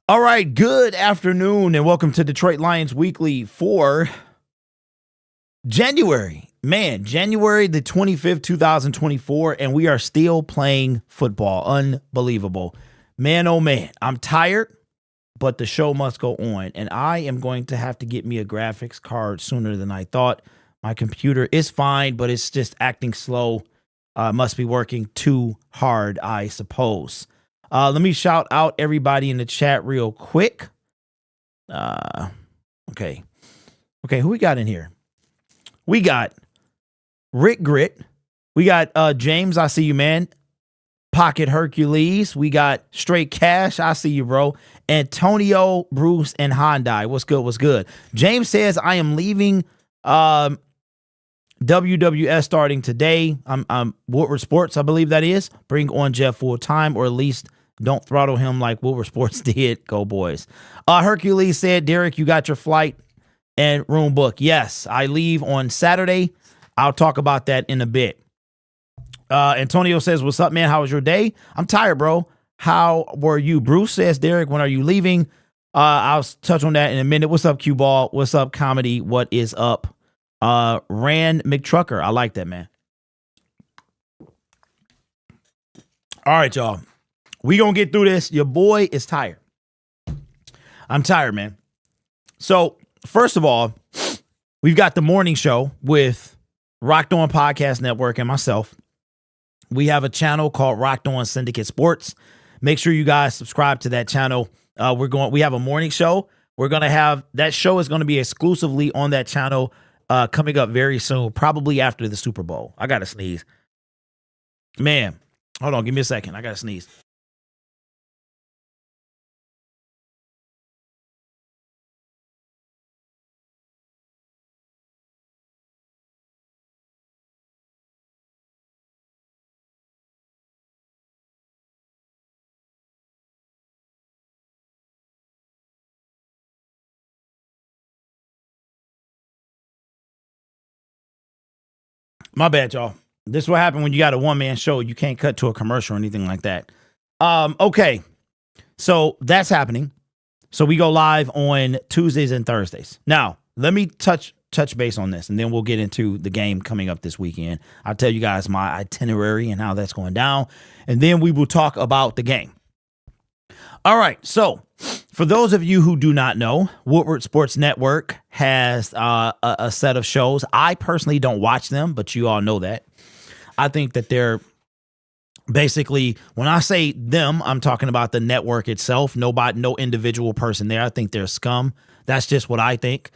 All right, good afternoon and welcome to Detroit Lions Weekly for January. Man, January the 25th, 2024, and we are still playing football. Unbelievable. Man, oh man, I'm tired, but the show must go on, and I am going to have to get me a graphics card sooner than I thought. My computer is fine, but it's just acting slow. Must be working too hard, I suppose. Let me shout out everybody in the chat real quick. Okay, who we got in here? We got Rick Grit. We got James, I see you, man. Pocket Hercules. We got Straight Cash. I see you, bro. Antonio, Bruce, and Hyundai. What's good? What's good? James says, I am leaving WWS starting today. I'm Woodward Sports, I believe that is. Bring on Jeff full time, or at least don't throttle him like Woodward Sports did. Go boys. Hercules said, Derrick, you got your flight and room book. Yes, I leave on Saturday. I'll talk about that in a bit. Antonio says, what's up, man? How was your day? I'm tired, bro. How were you? Bruce says, Derrick, when are you leaving? I'll touch on that in a minute. What's up, Q Ball? What's up, comedy? What is up? Rand McTrucker. I like that, man. All right, y'all. We gonna get through this. Your boy is tired. I'm tired, man. So, first of all, we've got the morning show with Rocked On Podcast Network and myself. We have a channel called Rocked On Syndicate Sports. Make sure you guys subscribe to that channel. We have a morning show. We're gonna have that show is gonna be exclusively on that channel coming up very soon, probably after the Super Bowl. I gotta sneeze. Man, hold on, give me a second. I gotta sneeze. My bad, y'all. This is what happened when you got a one-man show. You can't cut to a commercial or anything like that. Okay. So that's happening. So we go live on Tuesdays and Thursdays. Now, let me touch base on this, and then we'll get into the game coming up this weekend. I'll tell you guys my itinerary and how that's going down, and then we will talk about the game. All right. So for those of you who do not know, Woodward Sports Network has a set of shows. I personally don't watch them, but you all know that. I think that they're basically, when I say them, I'm talking about the network itself. No individual person there. I think they're scum. That's just what I think.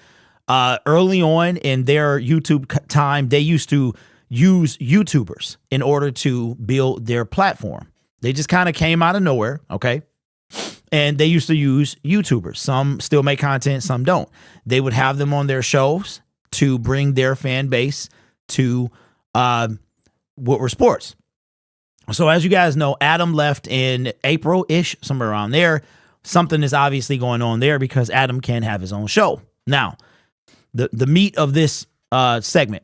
Early on in their YouTube time, they used to use YouTubers in order to build their platform. They just kind of came out of nowhere. Okay. And they used to use YouTubers. Some still make content, some don't. They would have them on their shows to bring their fan base to Woodward Sports. So as you guys know, Adam left in April-ish, somewhere around there. Something is obviously going on there because Adam can have his own show. Now, the meat of this segment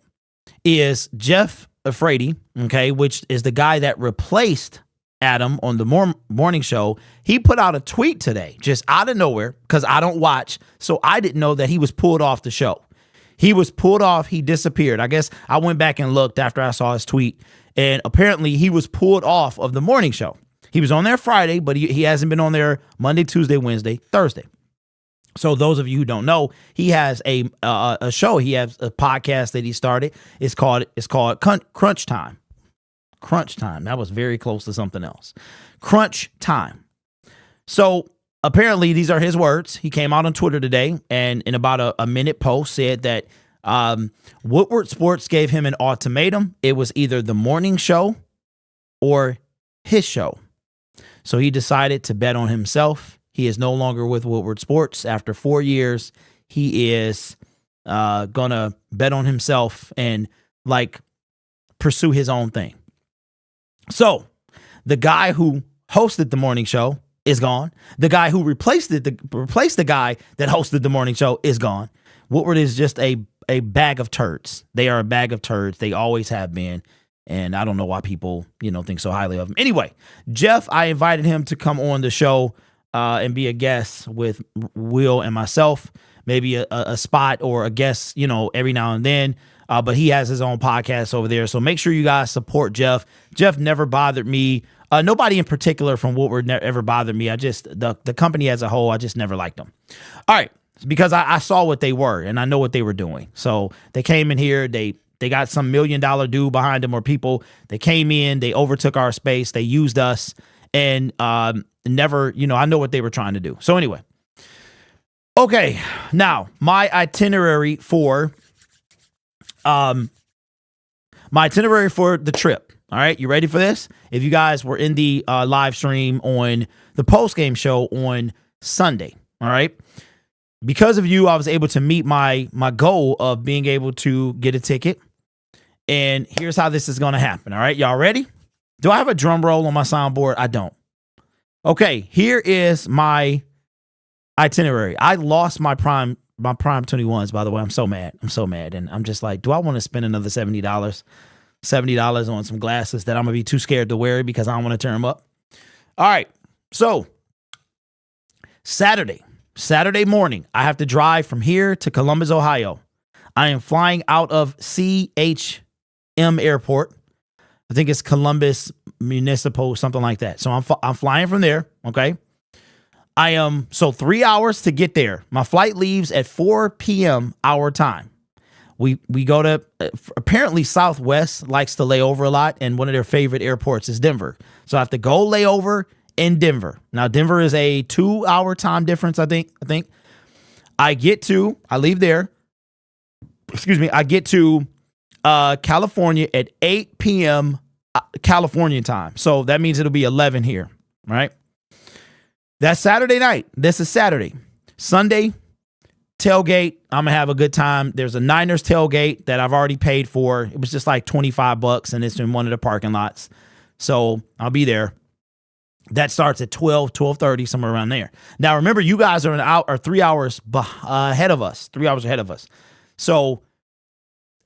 is Jeff Afraidy, okay, which is the guy that replaced Adam on the morning show. He put out a tweet today, just out of nowhere, because I don't watch, so I didn't know that he was pulled off the show. He was pulled off. He disappeared. I guess I went back and looked after I saw his tweet, and apparently he was pulled off of the morning show. He was on there Friday, but he hasn't been on there Monday, Tuesday, Wednesday, Thursday. So those of you who don't know, he has a show. He has a podcast that he started. It's called Crunch Time. Crunch Time. That was very close to something else. Crunch Time. So apparently these are his words. He came out on Twitter today and in about a minute post said that Woodward Sports gave him an ultimatum. It was either the morning show or his show. So he decided to bet on himself. He is no longer with Woodward Sports. After 4 years, he is gonna bet on himself and pursue his own thing. So the guy who hosted the morning show is gone. The guy who replaced the guy that hosted the morning show is gone. Woodward is just a bag of turds. They are a bag of turds. They always have been. And I don't know why people, think so highly of him. Anyway, Jeff, I invited him to come on the show and be a guest with Will and myself. Maybe a spot or a guest, every now and then. But he has his own podcast over there. So make sure you guys support Jeff. Jeff never bothered me. Nobody in particular from Woodward ever bothered me. I just, the company as a whole, I just never liked them. All right. Because I saw what they were and I know what they were doing. So they came in here, they got some $1 million dude behind them or people. They came in, they overtook our space, they used us, and never, I know what they were trying to do. So anyway. Okay, now my itinerary for the trip. All right, you ready for this? If you guys were in the live stream on the post-game show on Sunday, all right? Because of you, I was able to meet my goal of being able to get a ticket. And here's how this is going to happen, all right? Y'all ready? Do I have a drum roll on my soundboard? I don't. Okay, here is my itinerary. I lost my prime 21s, by the way. I'm so mad. And I'm just like, do I want to spend another $70? $70 on some glasses that I'm going to be too scared to wear because I don't want to turn them up. All right. So Saturday morning, I have to drive from here to Columbus, Ohio. I am flying out of CHM Airport. I think it's Columbus Municipal, something like that. So I'm flying from there. Okay. So 3 hours to get there. My flight leaves at 4 p.m. our time. We go to, apparently Southwest likes to lay over a lot, and one of their favorite airports is Denver. So I have to go lay over in Denver. Now, Denver is a 2-hour time difference, I think. I leave there. Excuse me. I get to California at 8 p.m. California time. So that means it'll be 11 here, right? That's Saturday night. This is Saturday. Sunday, tailgate. I'm going to have a good time. There's a Niners tailgate that I've already paid for. It was just like $25, and it's in one of the parking lots. So I'll be there. That starts at 12:30, somewhere around there. Now, remember, you guys are 3 hours ahead of us. 3 hours ahead of us. So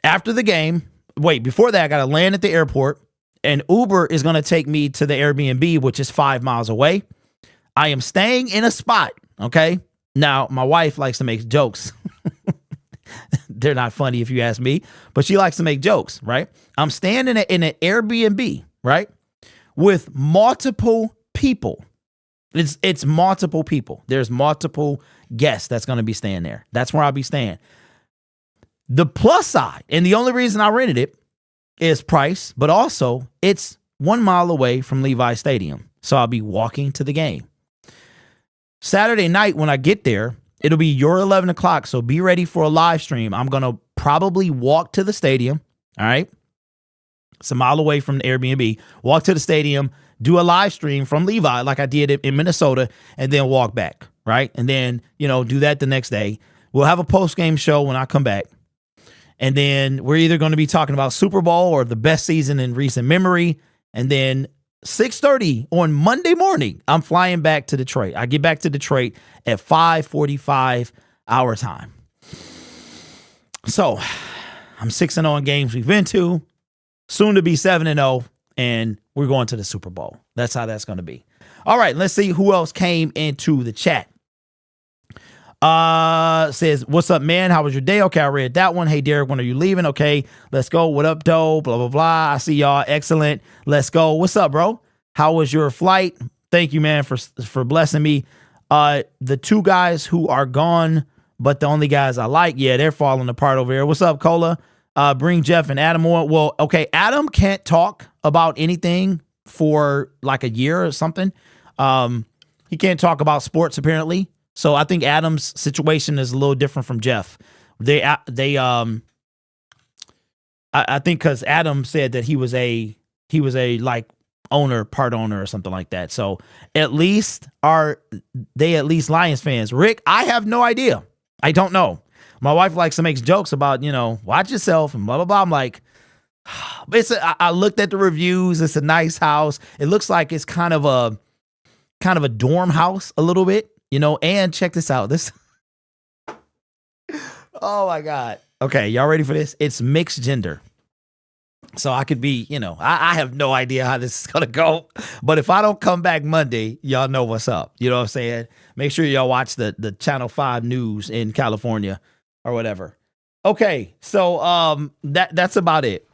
after the game, before that, I got to land at the airport, and Uber is going to take me to the Airbnb, which is 5 miles away. I am staying in a spot, okay? Now, my wife likes to make jokes. They're not funny if you ask me, but she likes to make jokes, right? I'm staying in an Airbnb, right, with multiple people. It's multiple people. There's multiple guests that's going to be staying there. That's where I'll be staying. The plus side, and the only reason I rented it is price, but also it's 1 mile away from Levi Stadium. So I'll be walking to the game. Saturday night when I get there, it'll be your 11 o'clock, so be ready for a live stream. I'm going to probably walk to the stadium, all right? It's a mile away from the Airbnb. Walk to the stadium, do a live stream from Levi like I did in Minnesota, and then walk back, right? And then, do that the next day. We'll have a post-game show when I come back. And then we're either going to be talking about Super Bowl or the best season in recent memory. And then 6:30 on Monday morning, I'm flying back to Detroit. I get back to Detroit at 5:45 our time. So I'm 6-0 in games we've been to, soon to be 7-0, and we're going to the Super Bowl. That's how that's going to be. All right, let's see who else came into the chat. Says, what's up, man? How was your day? Okay, I read that one. Hey, Derrick, when are you leaving? Okay, let's go. What up, doe? Blah, blah, blah. I see y'all. Excellent. Let's go. What's up, bro? How was your flight? Thank you, man, for blessing me. The two guys who are gone, but the only guys I like, yeah, they're falling apart over here. What's up, Cola? Bring Jeff and Adam on. Well, okay, Adam can't talk about anything for like a year or something. He can't talk about sports, apparently. So I think Adam's situation is a little different from Jeff. I think because Adam said that he was a like part owner or something like that. So at least Lions fans? Rick, I have no idea. I don't know. My wife likes to make jokes about, watch yourself and blah, blah, blah. I'm like, I looked at the reviews. It's a nice house. It looks like it's kind of a dorm house a little bit. And check this out. Oh my God. Okay. Y'all ready for this? It's mixed gender. So I could be, I have no idea how this is going to go. But if I don't come back Monday, y'all know what's up. You know what I'm saying? Make sure y'all watch the Channel 5 news in California or whatever. Okay, so that's about it.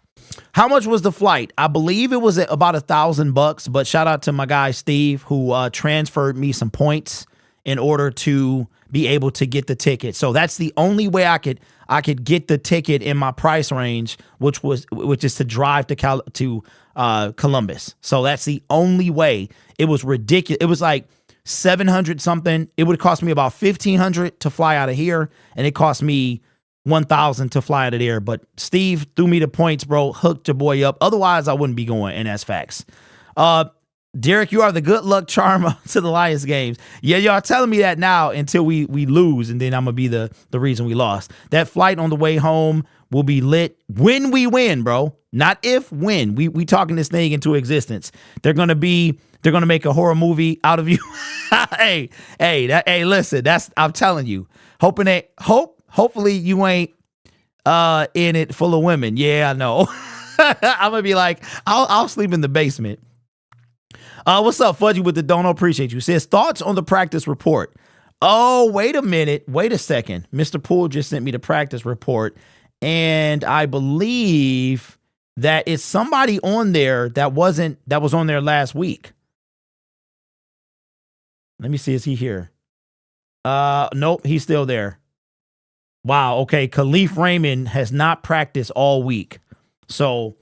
How much was the flight? I believe it was about $1,000, but shout out to my guy Steve who transferred me some points in order to be able to get the ticket. So that's the only way I could get the ticket in my price range, which is to drive to Columbus. So that's the only way. It was ridiculous. It was like 700 something. It would cost me about 1,500 to fly out of here, and it cost me 1,000 to fly out of there. But Steve threw me the points, bro. Hooked your boy up. Otherwise, I wouldn't be going, and that's facts. Derrick, you are the good luck charm to the Lions games. Yeah, y'all telling me that now until we lose, and then I'm going to be the reason we lost. That flight on the way home will be lit when we win, bro. Not if, when. We talking this thing into existence. They're going to make a horror movie out of you. Hey, listen, I'm telling you. Hopefully you ain't in it full of women. Yeah, I know. I'm going to be like, I'll sleep in the basement. What's up, Fudgy with the Dono? Appreciate you. Says, thoughts on the practice report. Oh, wait a minute. Wait a second. Mr. Poole just sent me the practice report, and I believe that it's somebody on there that was on there last week. Let me see. Is he here? Nope, he's still there. Wow. Okay. Khalif Raymond has not practiced all week. So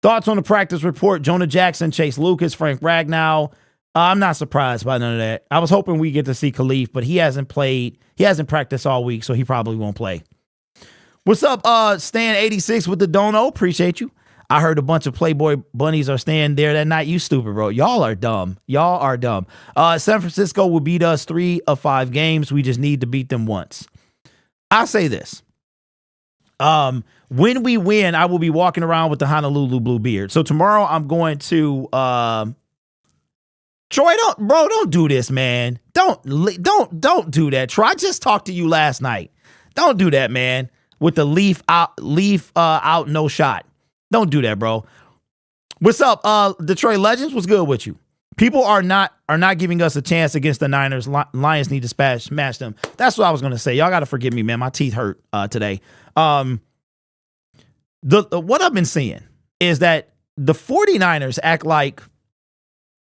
thoughts on the practice report: Jonah Jackson, Chase Lucas, Frank Ragnow. I'm not surprised by none of that. I was hoping we get to see Khalif, but he hasn't played. He hasn't practiced all week, so he probably won't play. What's up, Stan86 with the Dono? Appreciate you. I heard a bunch of Playboy bunnies are staying there that night. You stupid, bro. Y'all are dumb. San Francisco will beat us 3 of 5 games. We just need to beat them once. I'll say this. When we win, I will be walking around with the Honolulu blue beard. So tomorrow I'm going to Troy, don't do this, man. Don't do that. Troy, I just talked to you last night. Don't do that, man. With the leaf out, no shot. Don't do that, bro. What's up, Detroit Legends? What's good with you? People are not giving us a chance against the Niners. Lions need to smash them. That's what I was gonna say. Y'all gotta forgive me, man. My teeth hurt today. What I've been seeing is that the 49ers act like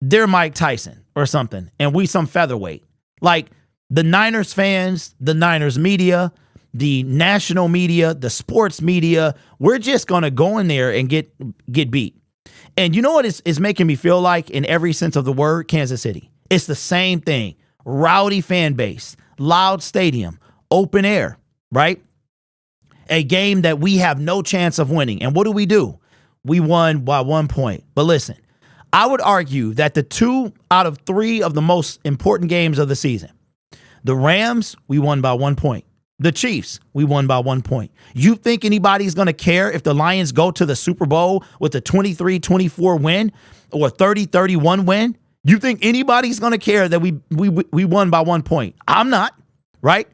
they're Mike Tyson or something, and we some featherweight. Like the Niners fans, the Niners media, the national media, the sports media, we're just gonna go in there and get beat. And you know what is making me feel like, in every sense of the word, Kansas City? It's the same thing. Rowdy fan base, loud stadium, open air, right? A game that we have no chance of winning. And what do? We won by 1 point. But listen, I would argue that the 2 out of 3 of the most important games of the season, the Rams, we won by 1 point. The Chiefs, we won by 1 point. You think anybody's going to care if the Lions go to the Super Bowl with a 23-24 win or a 30-31 win? You think anybody's going to care that we won by 1 point? I'm not, right?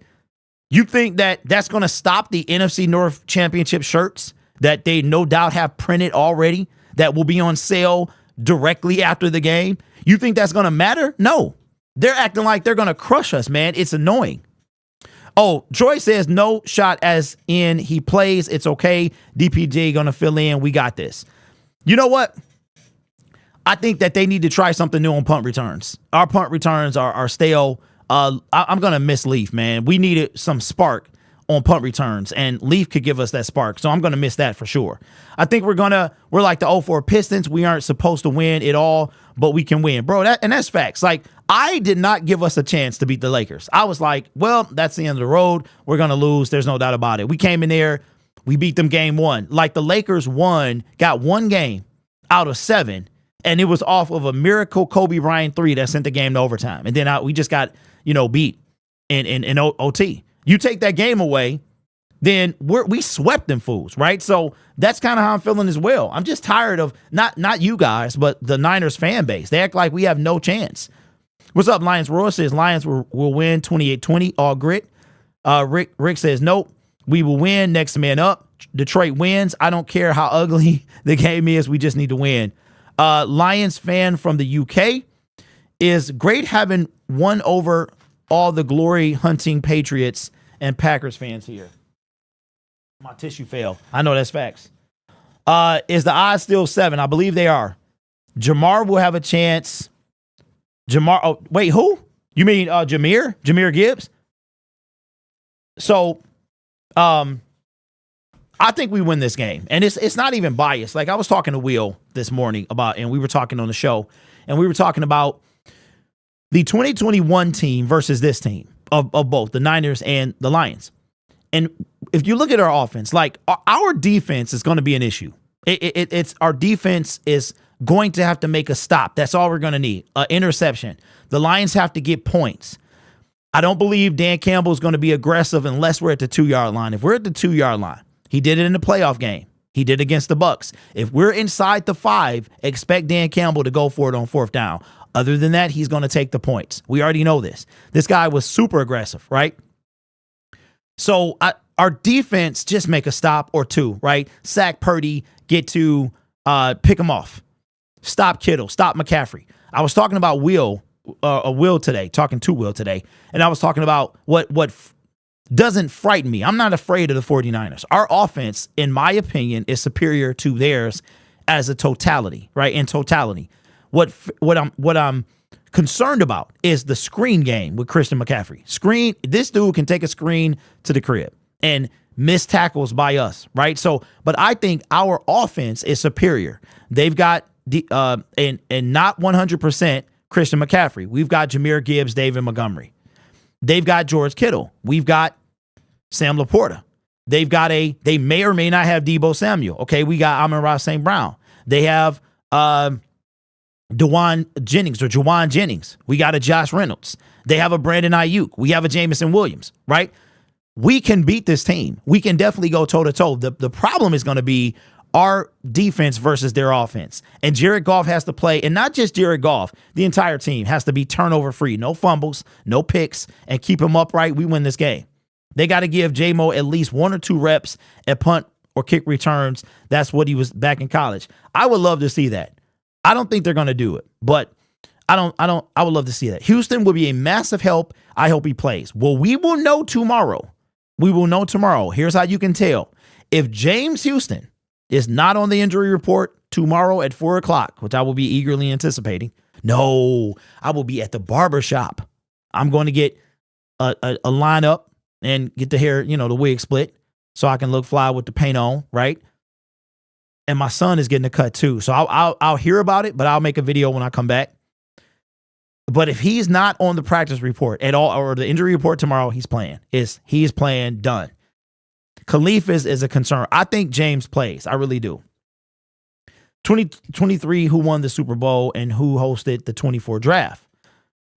You think that that's going to stop the NFC North Championship shirts that they no doubt have printed already that will be on sale directly after the game? You think that's going to matter? No. They're acting like they're going to crush us, man. It's annoying. Oh, Troy says no shot as in he plays. It's okay. DPJ going to fill in. We got this. You know what? I think that they need to try something new on punt returns. Our punt returns are stale. I'm going to miss Leaf, man. We needed some spark on punt returns, and Leaf could give us that spark. So I'm going to miss that for sure. I think we're like the 04 Pistons. We aren't supposed to win it all, but we can win, bro. That's facts. Like, I did not give us a chance to beat the Lakers. I was like, well, that's the end of the road. We're going to lose. There's no doubt about it. We came in there. We beat them game 1. Like, the Lakers got 1 game out of 7, and it was off of a miracle Kobe Bryant 3 that sent the game to overtime. And then we just got, beat in OT. You take that game away, then we swept them fools, right? So that's kind of how I'm feeling as well. I'm just tired of not you guys, but the Niners fan base. They act like we have no chance. What's up, Lions? Roy says Lions will win 28-20, all grit. Rick says, nope, we will win, next man up. Detroit wins. I don't care how ugly the game is. We just need to win. Lions fan from the UK is great having won over all the glory hunting Patriots and Packers fans here. My tissue failed. I know that's facts. Is the odds still 7? I believe they are. Jamar will have a chance. Jamar. Oh, wait, who? You mean Jameer? Jameer Gibbs? So, I think we win this game. And it's not even biased. Like, I was talking to Will this morning and we were talking on the show, and we were talking about the 2021 team versus this team of both the Niners and the Lions. And if you look at our offense, like our defense is going to be an issue. It's our defense is going to have to make a stop. That's all we're going to need. An interception. The Lions have to get points. I don't believe Dan Campbell is going to be aggressive unless we're at the 2-yard line. If we're at the 2-yard line, he did it in the playoff game. He did it against the Bucs. If we're inside the 5, expect Dan Campbell to go for it on 4th down. Other than that, he's going to take the points. We already know this. This guy was super aggressive, right? So our defense just make a stop or 2, right? Sack Purdy, get to pick him off. Stop Kittle, stop McCaffrey. I was talking about Will today, talking to Will today, and I was talking about what doesn't frighten me. I'm not afraid of the 49ers. Our offense, in my opinion, is superior to theirs as a totality, right? In totality. What I'm concerned about is the screen game with Christian McCaffrey. This dude can take a screen to the crib and miss tackles by us, right? So, but I think our offense is superior. They've got and not 100% Christian McCaffrey. We've got Jameer Gibbs, David Montgomery. They've got George Kittle. We've got Sam Laporta. They may or may not have Deebo Samuel. Okay, we got Amon-Ra St. Brown. They have Jawan Jennings. We got a Josh Reynolds. They have a Brandon Ayuk. We have a Jameson Williams, right? We can beat this team. We can definitely go toe-to-toe. The problem is going to be our defense versus their offense. And Jared Goff has to play, and not just Jared Goff, the entire team has to be turnover-free. No fumbles, no picks, and keep them upright. We win this game. They got to give J-Mo at least 1 or 2 reps at punt or kick returns. That's what he was back in college. I would love to see that. I don't think they're going to do it, but I would love to see that. Houston will be a massive help. I hope he plays. Well, we will know tomorrow. Here's how you can tell. If James Houston is not on the injury report tomorrow at 4:00, which I will be eagerly anticipating. No, I will be at the barber shop. I'm going to get a lineup and get the hair, the wig split so I can look fly with the paint on, right? And my son is getting a cut too. So I'll hear about it, but I'll make a video when I come back. But if he's not on the practice report at all, or the injury report tomorrow, he's playing. He's playing, done. Khalif is a concern. I think James plays. I really do. 2023, who won the Super Bowl and who hosted the 24 draft?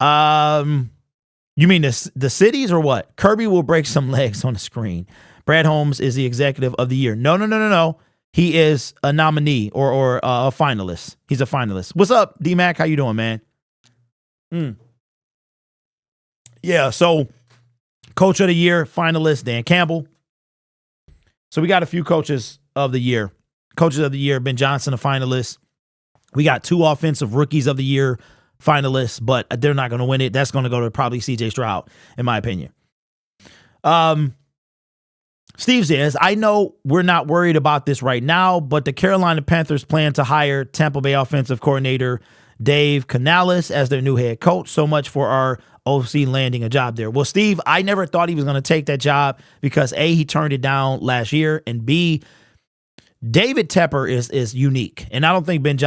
You mean the cities or what? Kirby will break some legs on the screen. Brad Holmes is the executive of the year. No. He is a nominee or a finalist. He's a finalist. What's up, D-Mac? How you doing, man? Yeah, so Coach of the Year, finalist, Dan Campbell. So we got a few coaches of the year. Coaches of the year, Ben Johnson, a finalist. We got 2 offensive rookies of the year finalists, but they're not going to win it. That's going to go to probably CJ Stroud, in my opinion. Steve says, I know we're not worried about this right now, but the Carolina Panthers plan to hire Tampa Bay offensive coordinator Dave Canales as their new head coach. So much for our OC landing a job there. Well, Steve, I never thought he was going to take that job because A, he turned it down last year, and B, David Tepper is unique. And I think Ben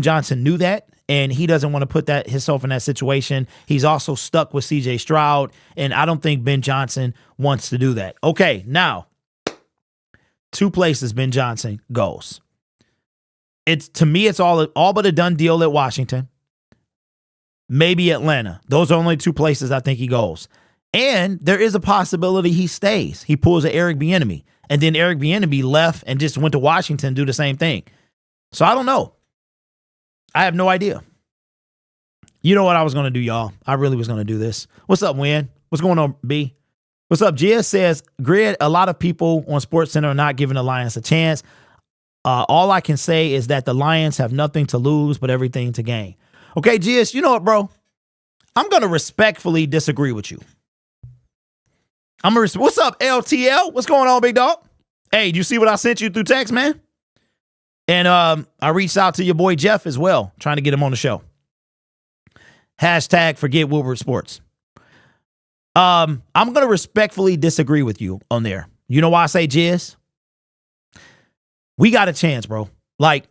Johnson knew that, and he doesn't want to put himself in that situation. He's also stuck with CJ Stroud, and I don't think Ben Johnson wants to do that. Okay, now, 2 places Ben Johnson goes. To me, it's all but a done deal at Washington. Maybe Atlanta. Those are only 2 places I think he goes. And there is a possibility he stays. He pulls an Eric Bieniemy. And then Eric Bieniemy left and just went to Washington to do the same thing. So I don't know. I have no idea. You know what I was going to do, y'all? I really was going to do this. What's up, Win? What's going on, B? What's up? GS says, Grid, a lot of people on SportsCenter are not giving the Lions a chance. All I can say is that the Lions have nothing to lose but everything to gain. Okay, GS, you know what, bro? I'm going to respectfully disagree with you. What's up, LTL? What's going on, big dog? Hey, do you see what I sent you through text, man? And I reached out to your boy Jeff as well, trying to get him on the show. Hashtag forget Woodward Sports. I'm going to respectfully disagree with you on there. You know why I say Jizz? We got a chance, bro. Like,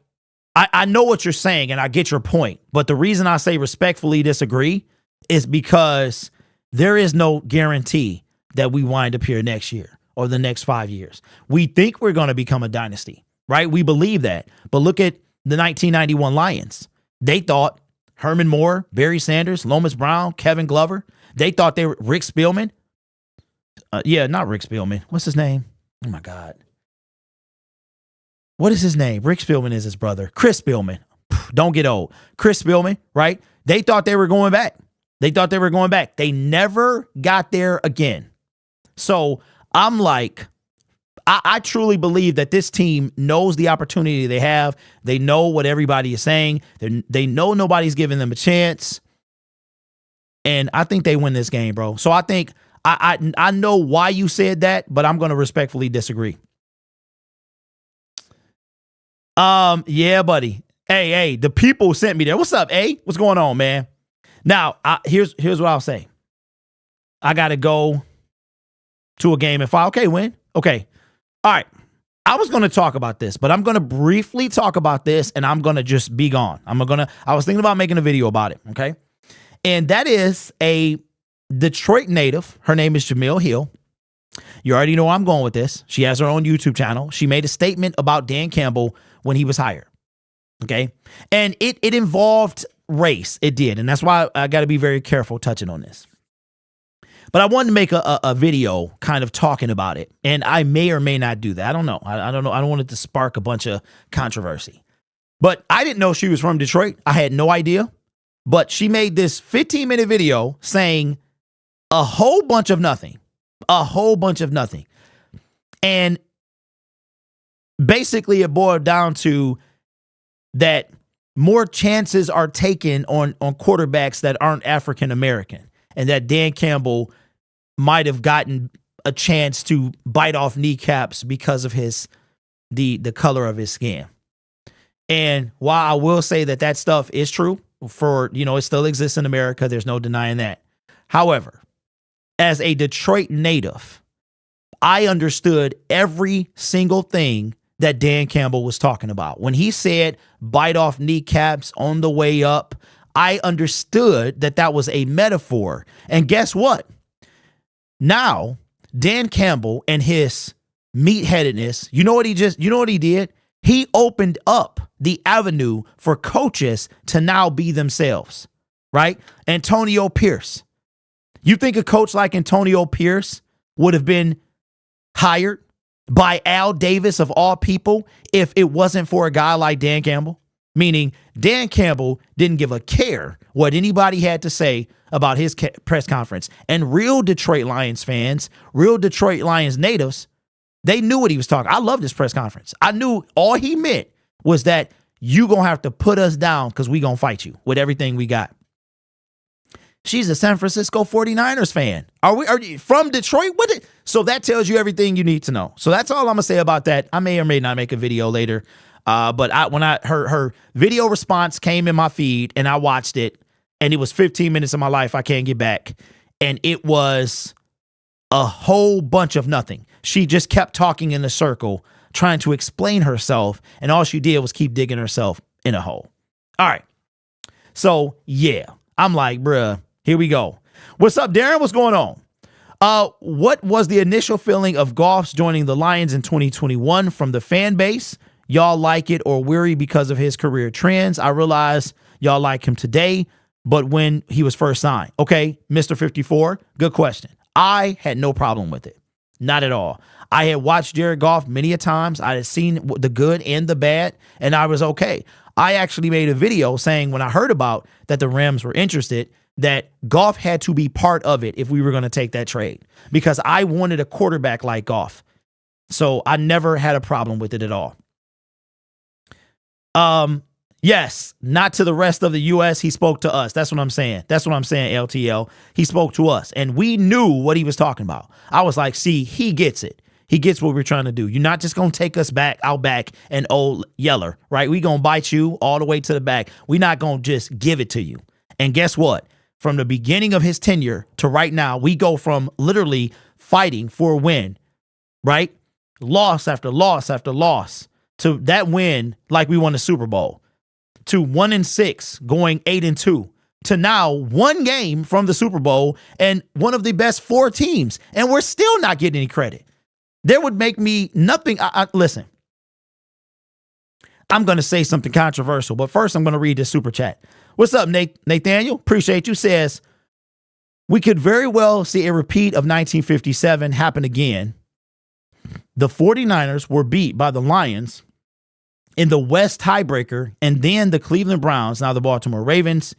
I know what you're saying and I get your point. But the reason I say respectfully disagree is because there is no guarantee that we wind up here next year or the next 5 years. We think we're going to become a dynasty, right? We believe that. But look at the 1991 Lions. They thought Herman Moore, Barry Sanders, Lomas Brown, Kevin Glover. They thought they were Rick Spielman. Not Rick Spielman. What's his name? Oh, my God. What is his name? Rick Spielman is his brother. Chris Spielman. Don't get old. Chris Spielman, right? They thought they were going back. They never got there again. So I'm like, I truly believe that this team knows the opportunity they have. They know what everybody is saying. They know nobody's giving them a chance. And I think they win this game, bro. So I think I know why you said that, but I'm going to respectfully disagree. Yeah, buddy. Hey, the people sent me there. What's up, A? What's going on, man? Now, here's what I'll say. I got to go to a game and okay, win. Okay. All right. I was going to talk about this, but I'm going to briefly talk about this and I'm going to just be gone. I was thinking about making a video about it. Okay. And that is a Detroit native. Her name is Jamil Hill. You already know where I'm going with this. She has her own YouTube channel. She made a statement about Dan Campbell when he was hired. Okay. And it involved race. It did. And that's why I got to be very careful touching on this. But I wanted to make a video kind of talking about it. And I may or may not do that. I don't know. I don't know. I don't want it to spark a bunch of controversy. But I didn't know she was from Detroit. I had no idea. But she made this 15-minute video saying a whole bunch of nothing. And basically it boiled down to that more chances are taken on quarterbacks that aren't African American, and that Dan Campbell might have gotten a chance to bite off kneecaps because of the color of his skin. And while I will say that stuff is true, it still exists in America, there's no denying that. However, as a Detroit native, I understood every single thing that Dan Campbell was talking about. When he said bite off kneecaps on the way up, I understood that was a metaphor. And guess what? Now, Dan Campbell and his meatheadedness, you know what he did? He opened up the avenue for coaches to now be themselves, right? Antonio Pierce. You think a coach like Antonio Pierce would have been hired by Al Davis of all people if it wasn't for a guy like Dan Campbell? Meaning Dan Campbell didn't give a care what anybody had to say about his press conference. And real Detroit Lions fans, real Detroit Lions natives, they knew what he was talking. I loved his press conference. I knew all he meant was that you going to have to put us down because we going to fight you with everything we got. She's a San Francisco 49ers fan. Are you from Detroit? So that tells you everything you need to know. So that's all I'm going to say about that. I may or may not make a video later. But her video response came in my feed and I watched it, and it was 15 minutes of my life I can't get back. And it was a whole bunch of nothing. She just kept talking in a circle, trying to explain herself, and all she did was keep digging herself in a hole. All right. So, yeah, I'm like, bruh, here we go. What's up, Darren? What's going on? What was the initial feeling of Goff's joining the Lions in 2021 from the fan base? Y'all like it or weary because of his career trends? I realize y'all like him today, but when he was first signed. Okay, Mr. 54, good question. I had no problem with it. Not at all. I had watched Jared Goff many a times. I had seen the good and the bad, and I was okay. I actually made a video saying when I heard about that the Rams were interested, that Goff had to be part of it if we were going to take that trade, because I wanted a quarterback like Goff. So I never had a problem with it at all. Yes, not to the rest of the U.S. He spoke to us. That's what I'm saying. That's what I'm saying, LTL. He spoke to us, and we knew what he was talking about. I was like, see, he gets it. He gets what we're trying to do. You're not just going to take us back, out back, and old Yeller, right? We going to bite you all the way to the back. We're not going to just give it to you. And guess what? From the beginning of his tenure to right now, we go from literally fighting for a win, right? Loss after loss after loss, to that win like we won the Super Bowl, to 1-6, going 8-2, to now one game from the Super Bowl and one of the best 4 teams. And we're still not getting any credit. There would make me nothing. Listen, I'm going to say something controversial, but first I'm going to read this super chat. What's up, Nathaniel? Appreciate you. Says, we could very well see a repeat of 1957 happen again. The 49ers were beat by the Lions in the West tiebreaker, and then the Cleveland Browns, now the Baltimore Ravens,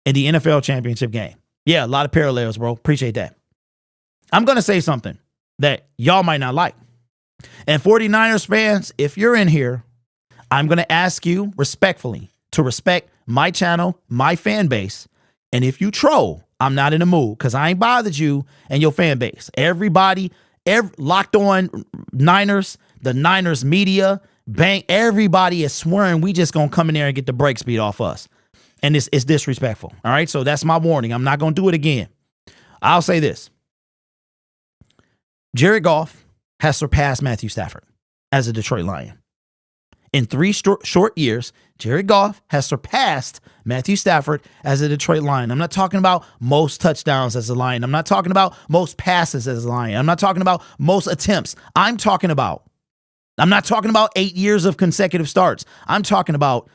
in the NFL championship game. Yeah, a lot of parallels, bro. Appreciate that. I'm going to say something that y'all might not like. And 49ers fans, if you're in here, I'm going to ask you respectfully to respect my channel, my fan base. And if you troll, I'm not in the mood, because I ain't bothered you and your fan base. Everybody, locked on Niners, the Niners media, bank, everybody is swearing we just going to come in there and get the break speed off us. And it's disrespectful. All right. So that's my warning. I'm not going to do it again. I'll say this. Jared Goff has surpassed Matthew Stafford as a Detroit Lion. In 3 short years, Jared Goff has surpassed Matthew Stafford as a Detroit Lion. I'm not talking about most touchdowns as a Lion. I'm not talking about most passes as a Lion. I'm not talking about most attempts. I'm not talking about 8 years of consecutive starts. I'm talking about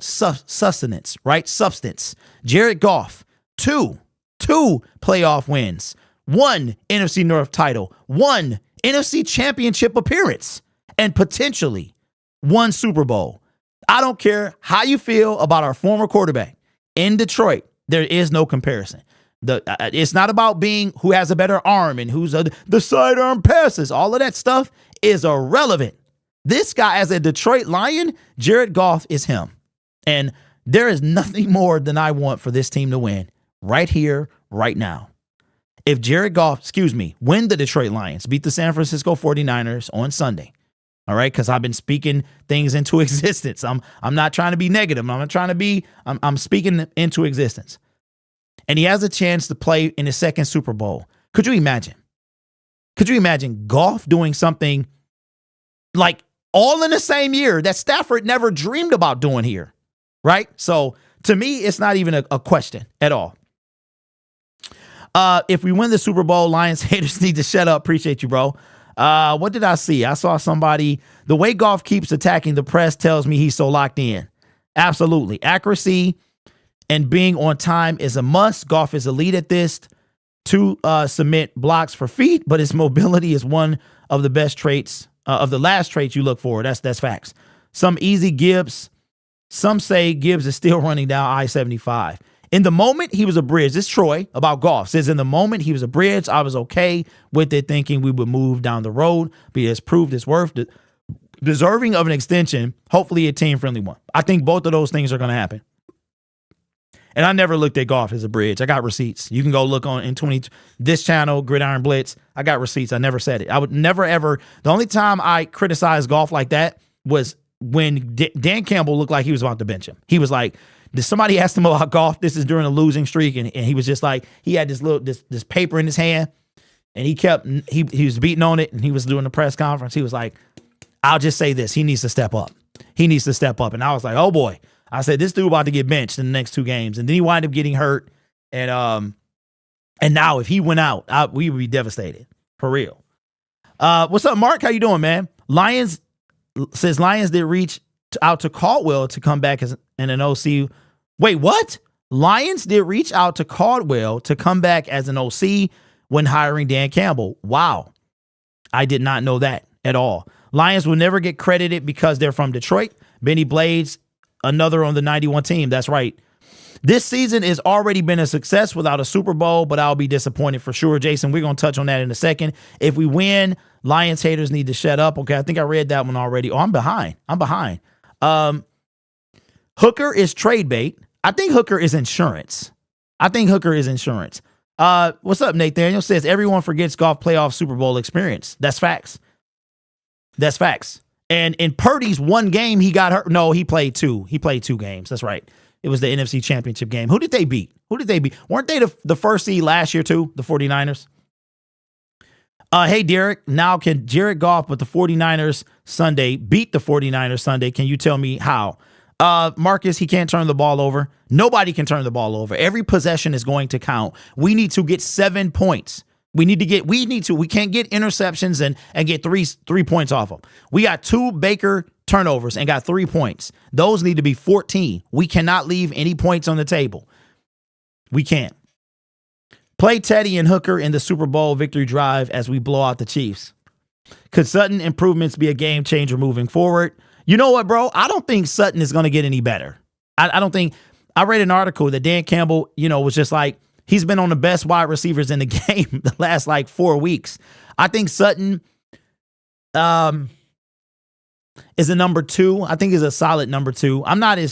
sustenance, right? Substance. Jared Goff, two playoff wins, 1 NFC North title, 1 NFC championship appearance, and potentially 1 Super Bowl. I don't care how you feel about our former quarterback in Detroit. There is no comparison. It's not about being who has a better arm and who's the sidearm passes. All of that stuff is irrelevant. This guy, as a Detroit Lion, Jared Goff is him. And there is nothing more than I want for this team to win right here, right now. If Jared Goff, when the Detroit Lions beat the San Francisco 49ers on Sunday, all right, because I've been speaking things into existence. I'm not trying to be negative. I'm not trying to be, I'm speaking into existence. And he has a chance to play in his 2nd Super Bowl. Could you imagine? Could you imagine Goff doing something like all in the same year that Stafford never dreamed about doing here, right? So to me, it's not even a question at all. If we win the Super Bowl, Lions haters need to shut up. Appreciate you, bro. What did I see? I saw somebody, the way Goff keeps attacking the press tells me he's so locked in. Absolutely. Accuracy and being on time is a must. Goff is elite at this. To submit blocks for feet, but his mobility is one of the best traits, of the last traits you look for. That's facts. Some easy Gibbs. Some say Gibbs is still running down I-75. In the moment, he was a bridge. This Troy about Goff says, in the moment, he was a bridge. I was okay with it, thinking we would move down the road, but he has proved his worth, deserving of an extension, hopefully a team-friendly one. I think both of those things are going to happen. And I never looked at Goff as a bridge. I got receipts. You can go look on this channel, Gridiron Blitz. I got receipts. I never said it. I would never, ever. The only time I criticized Goff like that was when Dan Campbell looked like he was about to bench him. He was like, did somebody ask him about Goff? This is during a losing streak. And he was just like, he had this paper in his hand, and he was beating on it, and he was doing the press conference. He was like, I'll just say this. He needs to step up. He needs to step up. And I was like, oh boy. I said, this dude about to get benched in the next 2 games. And then he wound up getting hurt. And now if he went out, we would be devastated. For real. What's up, Mark? How you doing, man? Lions did reach out to Caldwell to come back as an OC. Wait, what? Lions did reach out to Caldwell to come back as an OC when hiring Dan Campbell. Wow. I did not know that at all. Lions will never get credited because they're from Detroit. Benny Blades, another on the 91 team. That's right. This season has already been a success without a Super Bowl, but I'll be disappointed for sure. Jason, we're going to touch on that in a second. If we win, Lions haters need to shut up. Okay, I think I read that one already. Oh, I'm behind. Hooker is trade bait. I think Hooker is insurance. What's up, Nathaniel? Says everyone forgets Goff playoff Super Bowl experience. That's facts. And in Purdy's one game, he got hurt. No, he played two. He played 2 games. That's right. It was the NFC Championship game. Who did they beat? Weren't they the first seed last year too? The 49ers? Hey, Derrick. Now can Jared Goff with the 49ers Sunday beat the 49ers Sunday? Can you tell me how? Marcus, he can't turn the ball over. Nobody can turn the ball over. Every possession is going to count. We need to get 7 points. We can't get interceptions and get three points off them. We got 2 Baker turnovers and got 3 points. Those need to be 14. We cannot leave any points on the table. We can't. Play Teddy and Hooker in the Super Bowl victory drive as we blow out the Chiefs. Could Sutton improvements be a game changer moving forward? You know what, bro? I don't think Sutton is going to get any better. I don't think. I read an article that Dan Campbell, was just like, he's been on the best wide receivers in the game the last 4 weeks. I think Sutton is a number 2. I think he's a solid number 2. I'm not he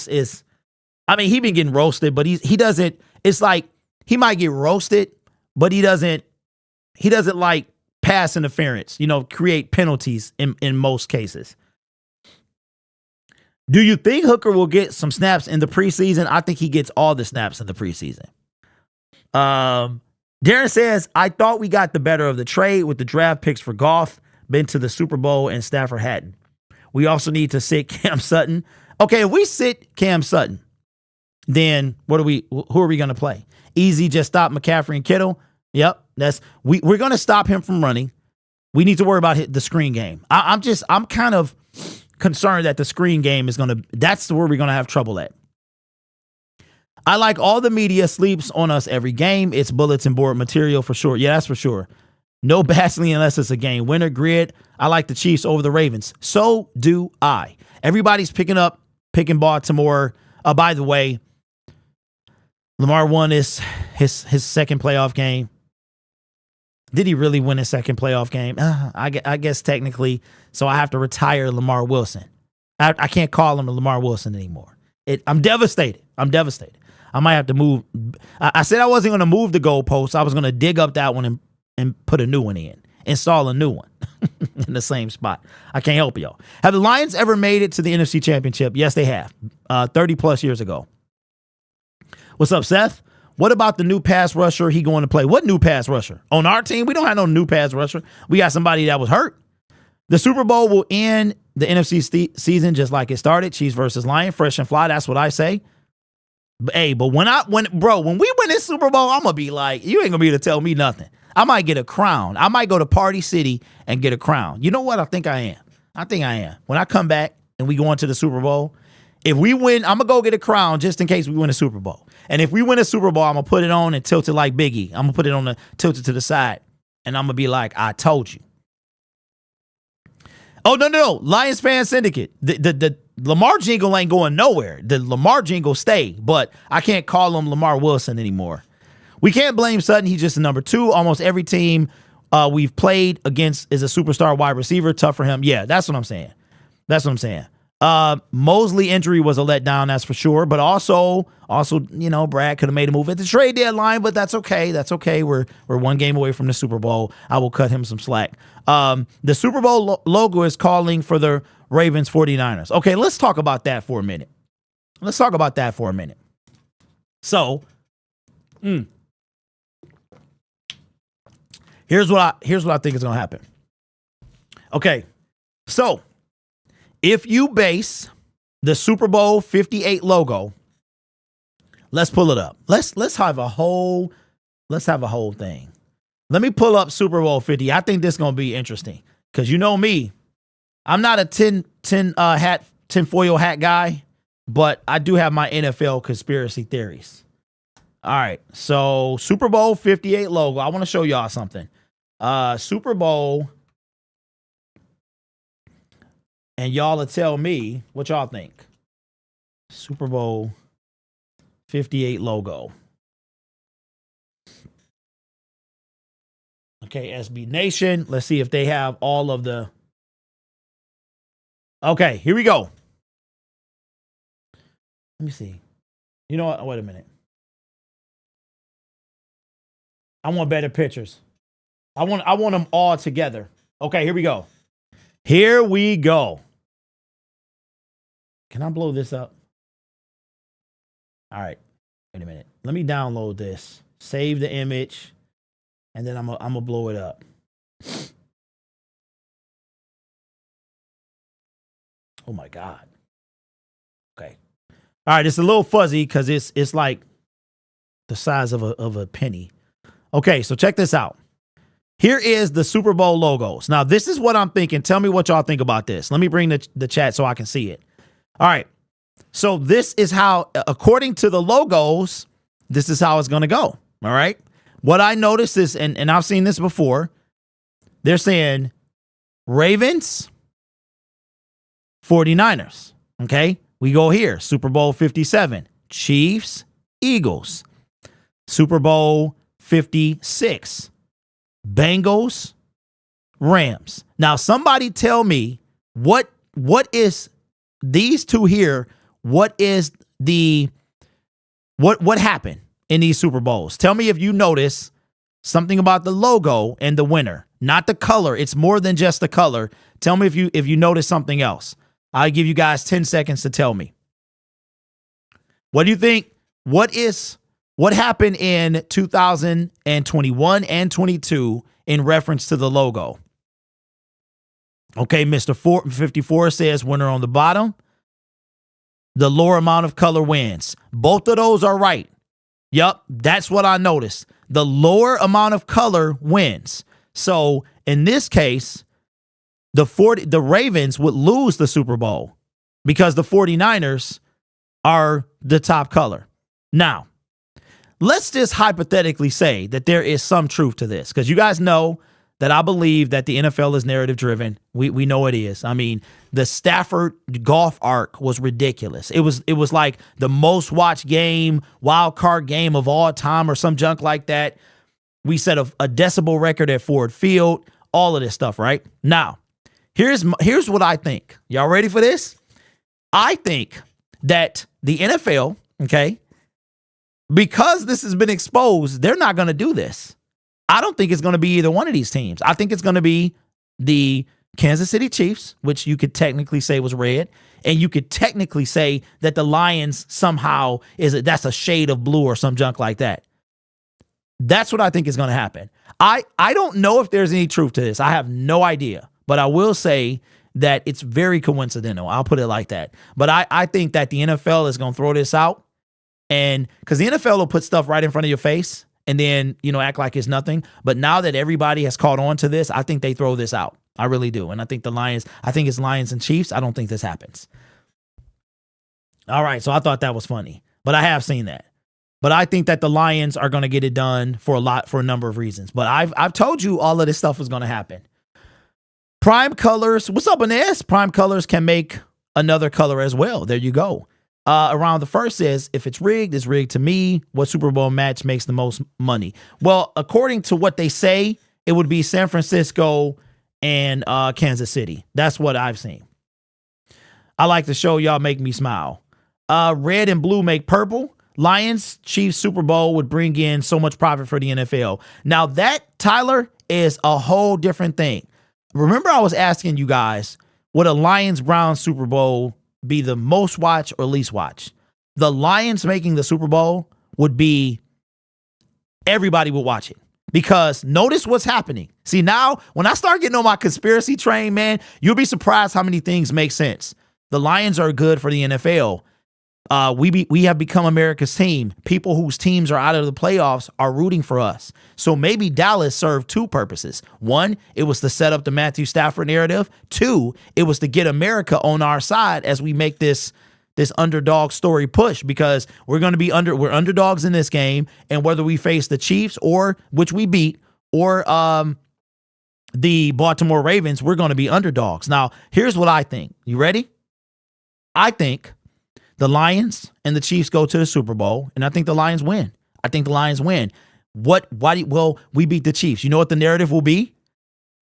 been getting roasted, but he doesn't. It's like he might get roasted, but he doesn't like pass interference, create penalties in most cases. Do you think Hooker will get some snaps in the preseason? I think he gets all the snaps in the preseason. Darren says, I thought we got the better of the trade with the draft picks for Goff, been to the Super Bowl, and Stafford hadn't. We also need to sit Cam Sutton. Okay, if we sit Cam Sutton, then who are we going to play? Easy, just stop McCaffrey and Kittle. Yep, we're going to stop him from running. We need to worry about the screen game. I'm kind of concerned that the screen game that's where we're going to have trouble at. I like all the media sleeps on us every game. It's bulletin board material for sure. Yeah, that's for sure. No Basley unless it's a game winner. Grid. I like the Chiefs over the Ravens. So do I. Everybody's picking Baltimore. By the way, Lamar won his second playoff game. Did he really win his second playoff game? I guess technically. So I have to retire Lamar Wilson. I can't call him Lamar Wilson anymore. I'm devastated. I might have to move. I said I wasn't going to move the goalpost. I was going to dig up that one and put a new one in. Install a new one in the same spot. I can't help y'all. Have the Lions ever made it to the NFC Championship? Yes, they have. 30 plus years ago. What's up, Seth? What about the new pass rusher he going to play? What new pass rusher? On our team, we don't have no new pass rusher. We got somebody that was hurt. The Super Bowl will end the NFC season just like it started. Chiefs versus Lions, fresh and fly. That's what I say. But when we win this Super Bowl, I'm gonna be like, you ain't gonna be able to tell me nothing. I might get a crown. I might go to Party City and get a crown. You know what? I think I am. When I come back and we go into the Super Bowl, if we win, I'm gonna go get a crown just in case we win a Super Bowl. And if we win a Super Bowl, I'm gonna put it on and tilt it like Biggie. I'm gonna put it on tilt it to the side, and I'm gonna be like, I told you. Oh, no. Lions fan syndicate. The Lamar jingle ain't going nowhere. The Lamar jingle stay, but I can't call him Lamar Wilson anymore. We can't blame Sutton. He's just a number 2. Almost every team we've played against is a superstar wide receiver. Tough for him. Yeah, that's what I'm saying. Mosley injury was a letdown, that's for sure. But also, Brad could have made a move at the trade deadline, but that's okay. We're one game away from the Super Bowl. I will cut him some slack. The Super Bowl logo is calling for the Ravens 49ers. Okay, let's talk about that for a minute. So, here's what I think is going to happen. Okay, so if you base the Super Bowl 58 logo, let's pull it up. Let's have a whole thing. Let me pull up Super Bowl 50. I think this is going to be interesting because you know me, I'm not a tinfoil hat guy, but I do have my NFL conspiracy theories. All right, so Super Bowl 58 logo. I want to show y'all something. Super Bowl. And y'all will tell me what y'all think. Super Bowl 58 logo. Okay, SB Nation. Let's see if they have all of the. Okay, here we go. Let me see. You know what? Wait a minute. I want better pictures. I want them all together. Okay, here we go. Here we go. Can I blow this up? All right. Wait a minute. Let me download this. Save the image. And then I'm gonna blow it up. Oh my God. Okay. All right, it's a little fuzzy because it's like the size of a penny. Okay, so check this out. Here is the Super Bowl logos. Now, this is what I'm thinking. Tell me what y'all think about this. Let me bring the chat so I can see it. All right. So this is how, according to the logos, this is how it's going to go. All right. What I noticed is, and I've seen this before, they're saying Ravens, 49ers. Okay. We go here. Super Bowl 57, Chiefs, Eagles. Super Bowl 56, Bengals, Rams. Now, somebody tell me what is these two here? What is what happened in these Super Bowls? Tell me if you notice something about the logo and the winner, not the color. It's more than just the color. Tell me if you notice something else. I'll give you guys 10 seconds to tell me. What do you think? What happened in 2021 and 22 in reference to the logo? Okay, Mr. 54 says winner on the bottom. The lower amount of color wins. Both of those are right. Yup, that's what I noticed. The lower amount of color wins. So in this case, the Ravens would lose the Super Bowl because the 49ers are the top color. Now, let's just hypothetically say that there is some truth to this, because you guys know that I believe that the NFL is narrative driven. We know it is. I mean, the Stafford Goff arc was ridiculous. It was like the most watched game, wild card game of all time or some junk like that. We set a decibel record at Ford Field, all of this stuff, right? Now, here's what I think. Y'all ready for this? I think that the NFL, okay, because this has been exposed, they're not going to do this. I don't think it's going to be either one of these teams. I think it's going to be the Kansas City Chiefs, which you could technically say was red, and you could technically say that the Lions somehow that's a shade of blue or some junk like that. That's what I think is going to happen. I don't know if there's any truth to this. I have no idea, but I will say that it's very coincidental. I'll put it like that. But I think that the NFL is going to throw this out, and because the NFL will put stuff right in front of your face and then, act like it's nothing. But now that everybody has caught on to this, I think they throw this out. I really do. And I think it's Lions and Chiefs. I don't think this happens. All right. So I thought that was funny, but I have seen that. But I think that the Lions are going to get it done for a number of reasons. But I've told you all of this stuff is going to happen. Prime colors. What's up, Inez? Prime colors can make another color as well. There you go. Around the first says, if it's rigged to me. What Super Bowl match makes the most money? Well, according to what they say, it would be San Francisco and Kansas City. That's what I've seen. I like the show. Y'all make me smile. Red and blue make purple. Lions, Chiefs, Super Bowl would bring in so much profit for the NFL. Now that, Tyler, is a whole different thing. Remember I was asking you guys, would a Lions-Browns Super Bowl be the most watched or least watched? The Lions making the Super Bowl would be, everybody would watch it. Because notice what's happening. See, now when I start getting on my conspiracy train, man, you'll be surprised how many things make sense. The Lions are good for the NFL. We have become America's team. People whose teams are out of the playoffs are rooting for us. So maybe Dallas served two purposes. One, it was to set up the Matthew Stafford narrative. Two, it was to get America on our side as we make this underdog story push, because we're underdogs in this game, and whether we face the Chiefs, or which we beat, or the Baltimore Ravens, we're going to be underdogs. Now, here's what I think. You ready? I think the Lions and the Chiefs go to the Super Bowl, and I think the Lions win. I think the Lions win. Well, we beat the Chiefs. You know what the narrative will be?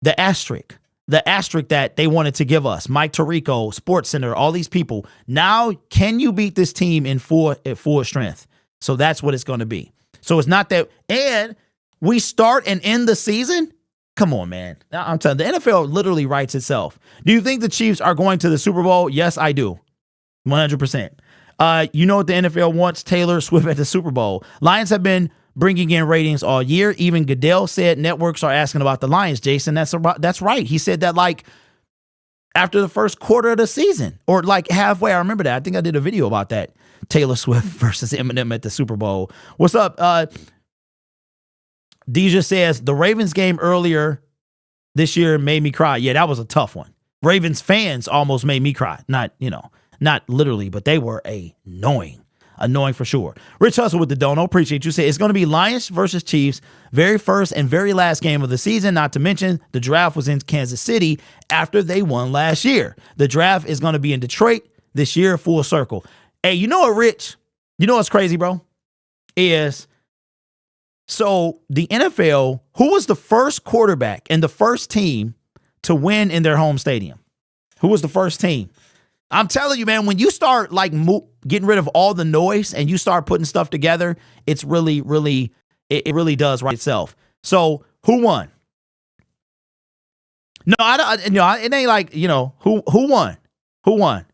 The asterisk that they wanted to give us. Mike Tirico, Sports Center, all these people. Now, can you beat this team at full strength? So that's what it's going to be. So it's not that, and we start and end the season. Come on, man. I'm telling you, the NFL literally writes itself. Do you think the Chiefs are going to the Super Bowl? Yes, I do. 100%. You know what the NFL wants? Taylor Swift at the Super Bowl. Lions have been bringing in ratings all year. Even Goodell said networks are asking about the Lions. Jason, that's right. He said that like after the first quarter of the season or like halfway. I remember that. I think I did a video about that. Taylor Swift versus Eminem at the Super Bowl. What's up? Deja says the Ravens game earlier this year made me cry. Yeah, that was a tough one. Ravens fans almost made me cry. Not literally, but they were annoying for sure. Rich Hustle with the dono. Appreciate you. Say it's going to be Lions versus Chiefs. Very first and very last game of the season. Not to mention the draft was in Kansas City after they won last year. The draft is going to be in Detroit this year, full circle. Hey, you know what, Rich? You know what's crazy, bro? Is so the NFL, who was the first quarterback and the first team to win in their home stadium? Who was the first team? I'm telling you, man, when you start like getting rid of all the noise and you start putting stuff together, it's really, really, it really does right itself. So who won? No, it ain't like, who won? Who won?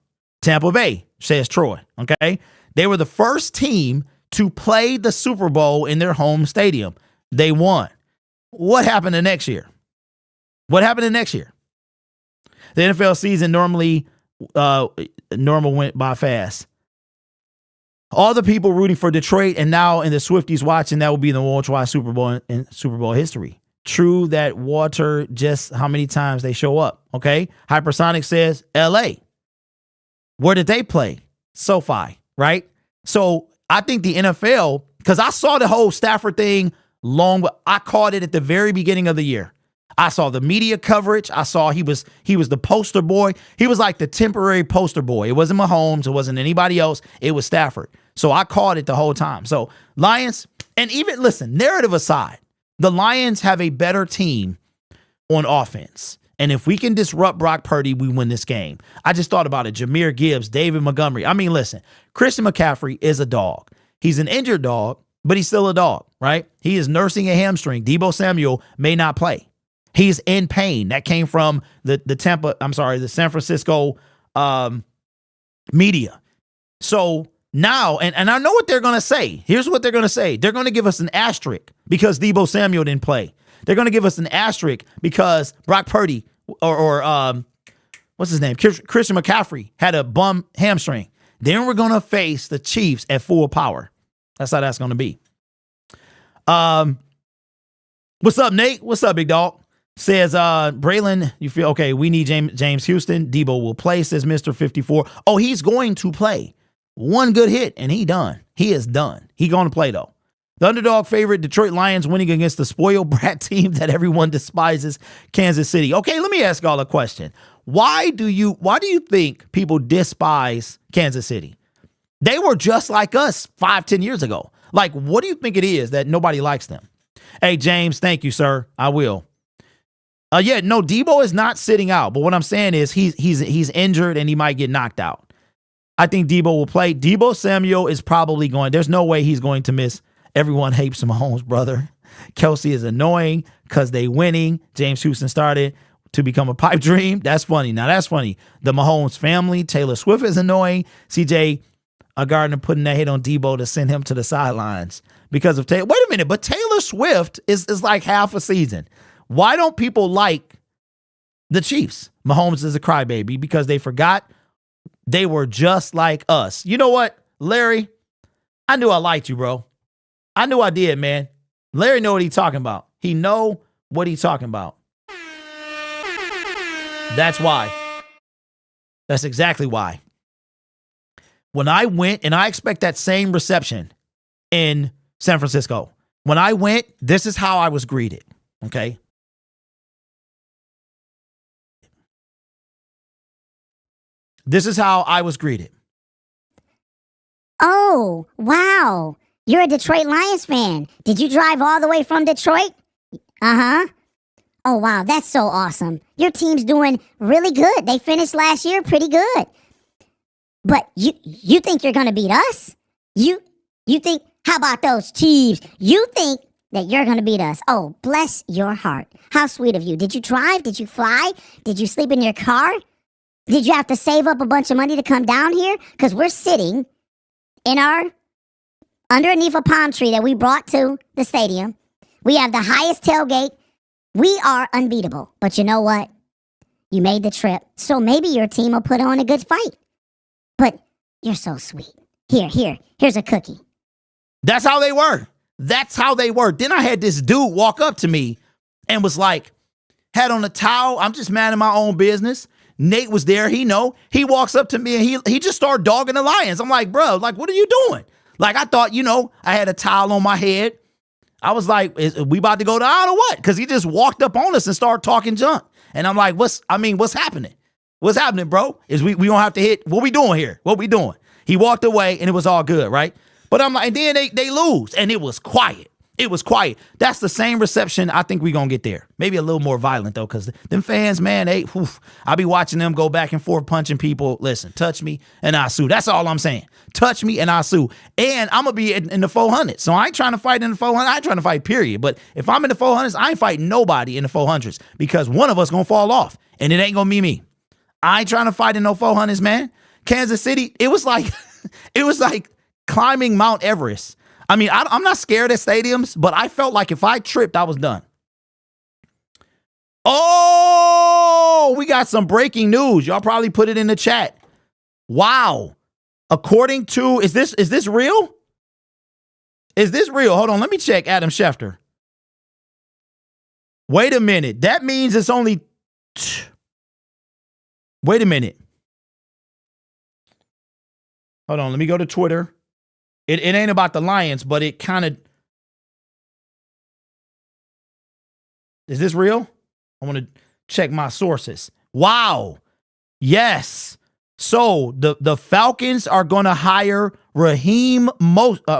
Tampa Bay, says Troy. Okay. They were the first team to play the Super Bowl in their home stadium. They won. What happened the next year? The NFL season normal went by fast. All the people rooting for Detroit and now in the Swifties watching, that will be the worldwide Super Bowl in Super Bowl history. True that water, just how many times they show up. Okay. Hypersonic says LA. Where did they play? SoFi, right? So I think the NFL, because I saw the whole Stafford thing I caught it at the very beginning of the year. I saw the media coverage. I saw he was the poster boy. He was like the temporary poster boy. It wasn't Mahomes. It wasn't anybody else. It was Stafford. So I caught it the whole time. So Lions, and even listen, narrative aside, the Lions have a better team on offense. And if we can disrupt Brock Purdy, we win this game. I just thought about it. Jahmyr Gibbs, David Montgomery. I mean, listen, Christian McCaffrey is a dog. He's an injured dog, but he's still a dog, right? He is nursing a hamstring. Deebo Samuel may not play. He's in pain. That came from the San Francisco media. So now, and I know what they're going to say. Here's what they're going to say. They're going to give us an asterisk because Deebo Samuel didn't play. They're going to give us an asterisk because Brock Purdy or what's his name? Christian McCaffrey had a bum hamstring. Then we're going to face the Chiefs at full power. That's how that's going to be. What's up, Nate? What's up, big dog? Says Braylon, you feel okay? We need James Houston. Deebo will play, says Mr. 54. Oh, he's going to play. One good hit, and he done. He is done. He going to play, though. The underdog favorite, Detroit Lions, winning against the spoiled brat team that everyone despises, Kansas City. Okay, let me ask y'all a question. Why do you think people despise Kansas City? They were just like us 5-10 years ago. Like, what do you think it is that nobody likes them? Hey, James, thank you, sir. I will. Deebo is not sitting out. But what I'm saying is he's injured and he might get knocked out. I think Deebo will play. Deebo Samuel is probably going. There's no way he's going to miss. Everyone hates Mahomes, brother. Kelsey is annoying because they winning. James Houston started to become a pipe dream. That's funny. Now that's funny. The Mahomes family, Taylor Swift is annoying. CJ Gardner putting that hit on Deebo to send him to the sidelines because of Taylor. Wait a minute, but Taylor Swift is like half a season. Why don't people like the Chiefs? Mahomes is a crybaby because they forgot they were just like us. You know what, Larry? I knew I liked you, bro. I knew I did, man. Larry know what he's talking about. He know what he's talking about. That's why. That's exactly why. When I went, and I expect that same reception in San Francisco. When I went, this is how I was greeted, okay? This is how I was greeted. Oh, wow. You're a Detroit Lions fan. Did you drive all the way from Detroit? Uh-huh. Oh, wow. That's so awesome. Your team's doing really good. They finished last year pretty good. But you think you're going to beat us? You think, how about those Chiefs? You think that you're going to beat us? Oh, bless your heart. How sweet of you. Did you drive? Did you fly? Did you sleep in your car? Did you have to save up a bunch of money to come down here? Because we're sitting in underneath a palm tree that we brought to the stadium. We have the highest tailgate. We are unbeatable. But you know what? You made the trip. So maybe your team will put on a good fight. But you're so sweet. Here's a cookie. That's how they were. That's how they were. Then I had this dude walk up to me and was like, had on a towel. I'm just minding my own business. Nate was there. He walks up to me and he just started dogging the Lions. I'm like, bro, like, what are you doing? Like, I thought, I had a towel on my head. I was like, we about to go down or what? Because he just walked up on us and started talking junk. And I'm like, what's happening? What's happening, bro? Is we don't have to hit. What we doing here? What we doing? He walked away and it was all good, right? But I'm like, and then they lose and it was quiet. It was quiet. That's the same reception I think we're going to get there. Maybe a little more violent, though, because them fans, man, I be watching them go back and forth punching people. Listen, touch me and I sue. That's all I'm saying. Touch me and I sue. And I'm going to be in the 400s. So I ain't trying to fight in the 400s. I ain't trying to fight, period. But if I'm in the 400s, I ain't fighting nobody in the 400s because one of us going to fall off and it ain't going to be me. I ain't trying to fight in no 400s, man. Kansas City, it was like climbing Mount Everest. I mean, I'm not scared at stadiums, but I felt like if I tripped, I was done. Oh, we got some breaking news. Y'all probably put it in the chat. Wow. According to, is this real? Is this real? Hold on, let me check Adam Schefter. Wait a minute. That means it's only... Wait a minute. Hold on, let me go to Twitter. It ain't about the Lions, but it kind of... Is this real? I want to check my sources. Wow. Yes. So the Falcons are going to hire Raheem Morris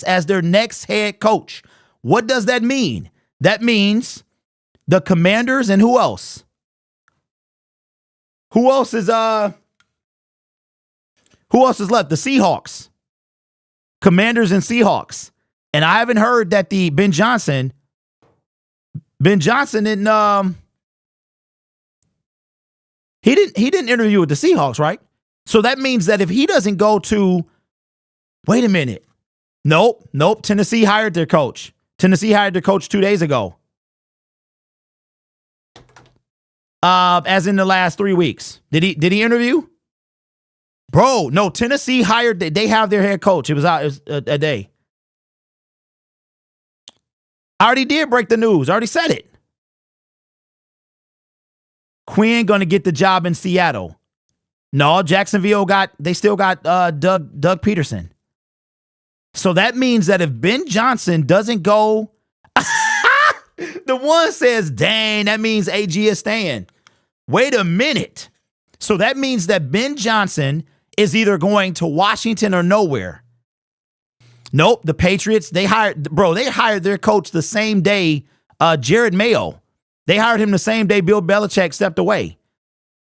as their next head coach. What does that mean? That means the Commanders and who else? Who else is left? The Seahawks. Commanders and Seahawks. And I haven't heard that the Ben Johnson didn't he didn't interview with the Seahawks, right? So that means that if he doesn't go to, wait a minute. Nope. Tennessee hired their coach. Tennessee hired their coach 2 days ago. As in the last 3 weeks. Did he interview? Bro, no, Tennessee hired, they have their head coach. It was a day. I already did break the news. I already said it. Quinn going to get the job in Seattle. No, Jacksonville they still got Doug Peterson. So that means that if Ben Johnson doesn't go, the one says, dang, that means AG is staying. Wait a minute. So that means that Ben Johnson is either going to Washington or nowhere. Nope, the Patriots, they hired their coach the same day, Jared Mayo. They hired him the same day Bill Belichick stepped away.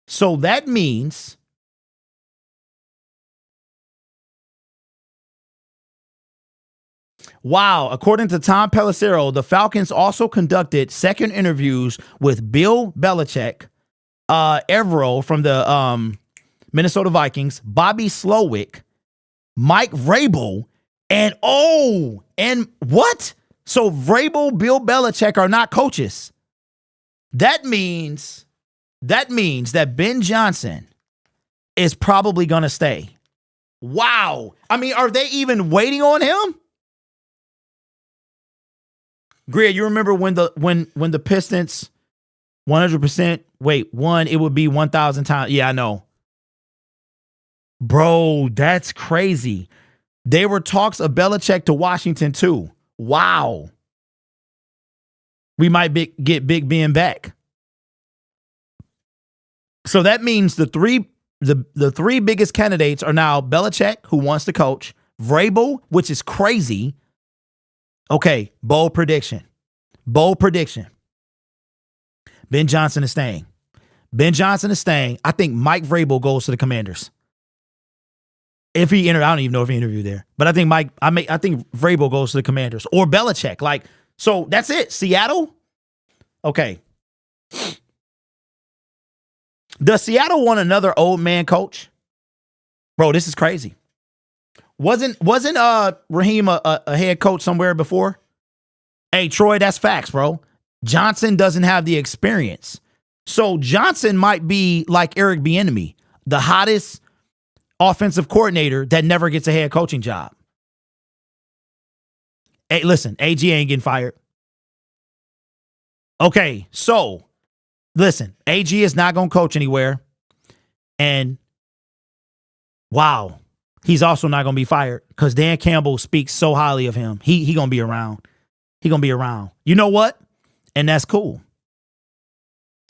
So that means wow, according to Tom Pelissero, the Falcons also conducted second interviews with Bill Belichick, Evero from the Minnesota Vikings, Bobby Slowick, Mike Vrabel, and what? So Vrabel, Bill Belichick are not coaches. That means that Ben Johnson is probably going to stay. Wow. I mean, are they even waiting on him? Greer, you remember when the Pistons 100% won, it would be 1,000 times. Yeah, I know. Bro, that's crazy. There were talks of Belichick to Washington too. Wow. We might get Big Ben back. So that means the three the three biggest candidates are now Belichick, who wants to coach, Vrabel, which is crazy. Okay, bold prediction. Bold prediction. Ben Johnson is staying. Ben Johnson is staying. I think Mike Vrabel goes to the Commanders. If he I don't even know if he interviewed there, but I think I think Vrabel goes to the Commanders or Belichick. Like, so that's it. Seattle. Okay. Does Seattle want another old man coach? Bro, this is crazy. Wasn't Raheem a head coach somewhere before? Hey, Troy, that's facts, bro. Johnson doesn't have the experience. So Johnson might be like Eric Bieniemy, the hottest offensive coordinator that never gets a head coaching job. Hey, listen, AG ain't getting fired. Okay, so listen, AG is not going to coach anywhere. And wow, he's also not going to be fired because Dan Campbell speaks so highly of him. He going to be around. He going to be around. You know what? And that's cool.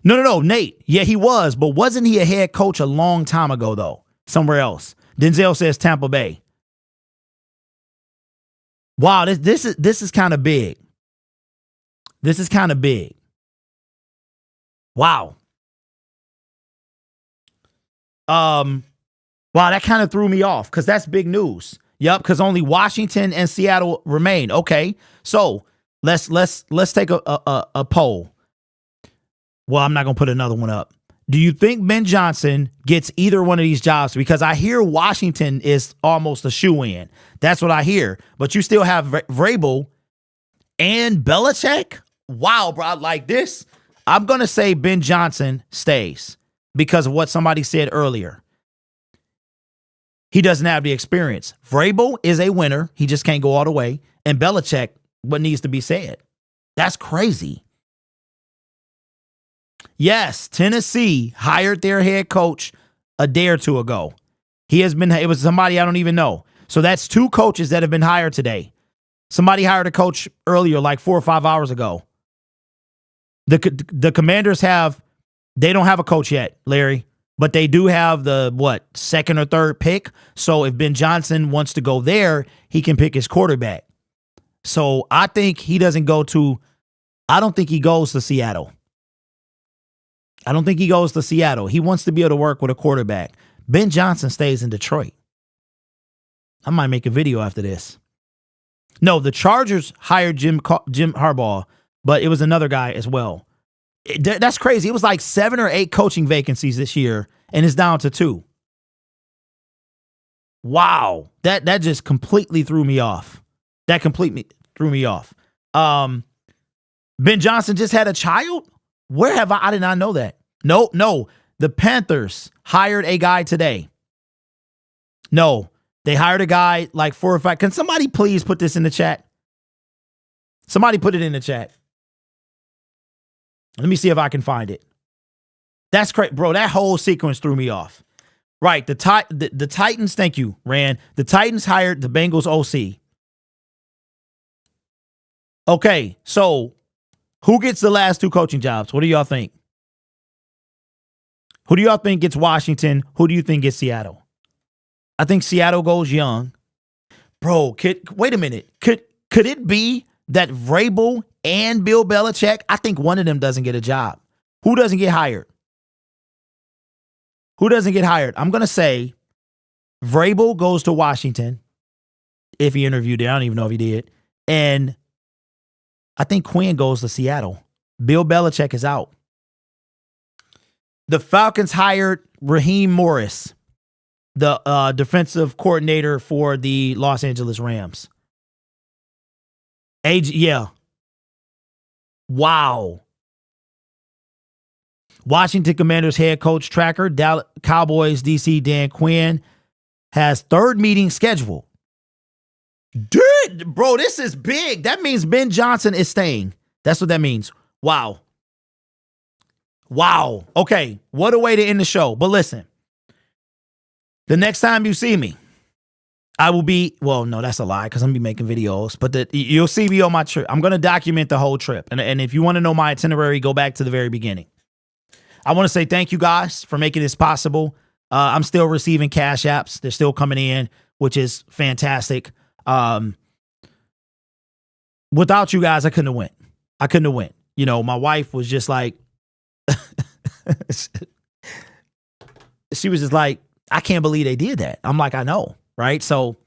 No, Nate. Yeah, he was, but wasn't he a head coach a long time ago, though? Somewhere else. Denzel says Tampa Bay. Wow, this is kind of big. This is kind of big. Wow. Wow, that kind of threw me off because that's big news. Yep, because only Washington and Seattle remain. Okay, so let's take a poll. Well, I'm not gonna put another one up. Do you think Ben Johnson gets either one of these jobs? Because I hear Washington is almost a shoe-in. That's what I hear. But you still have Vrabel and Belichick? Wow, bro, like this. I'm going to say Ben Johnson stays because of what somebody said earlier. He doesn't have the experience. Vrabel is a winner. He just can't go all the way. And Belichick, what needs to be said? That's crazy. Yes, Tennessee hired their head coach a day or two ago. It was somebody I don't even know. So that's two coaches that have been hired today. Somebody hired a coach earlier, like 4 or 5 hours ago. The Commanders they don't have a coach yet, Larry, but they do have the second or third pick. So if Ben Johnson wants to go there, he can pick his quarterback. So I think I don't think he goes to Seattle. I don't think he goes to Seattle. He wants to be able to work with a quarterback. Ben Johnson stays in Detroit. I might make a video after this. No, the Chargers hired Jim Harbaugh, but it was another guy as well. That's crazy. It was like 7 or 8 coaching vacancies this year, and it's down to 2. Wow. That just completely threw me off. That completely threw me off. Ben Johnson just had a child? Where have I did not know that. No. The Panthers hired a guy today. No, they hired a guy like 4 or 5. Can somebody please put this in the chat? Somebody put it in the chat. Let me see if I can find it. That's crazy, bro. That whole sequence threw me off. Right, the Titans, thank you, Rand. The Titans hired the Bengals OC. Okay, so who gets the last 2 coaching jobs? What do y'all think? Who do y'all think gets Washington? Who do you think gets Seattle? I think Seattle goes young. Bro, wait a minute. Could it be that Vrabel and Bill Belichick, I think one of them doesn't get a job? Who doesn't get hired? Who doesn't get hired? I'm going to say Vrabel goes to Washington if he interviewed there. I don't even know if he did. And I think Quinn goes to Seattle. Bill Belichick is out. The Falcons hired Raheem Morris, the defensive coordinator for the Los Angeles Rams. Yeah. Wow. Washington Commanders head coach tracker, Dallas Cowboys DC Dan Quinn has 3rd meeting scheduled. Dude, bro, this is big. That means Ben Johnson is staying. That's what that means. Wow. Okay, what a way to end the show. But listen, the next time you see me, I will be, well, no, that's a lie because I'm going to be making videos, but you'll see me on my trip. I'm going to document the whole trip. And if you want to know my itinerary, go back to the very beginning. I want to say thank you guys for making this possible. I'm still receiving cash apps. They're still coming in, which is fantastic. Without you guys, I couldn't have went. You know, my wife was just like, she was just like, I can't believe they did that. I'm like, I know, right? So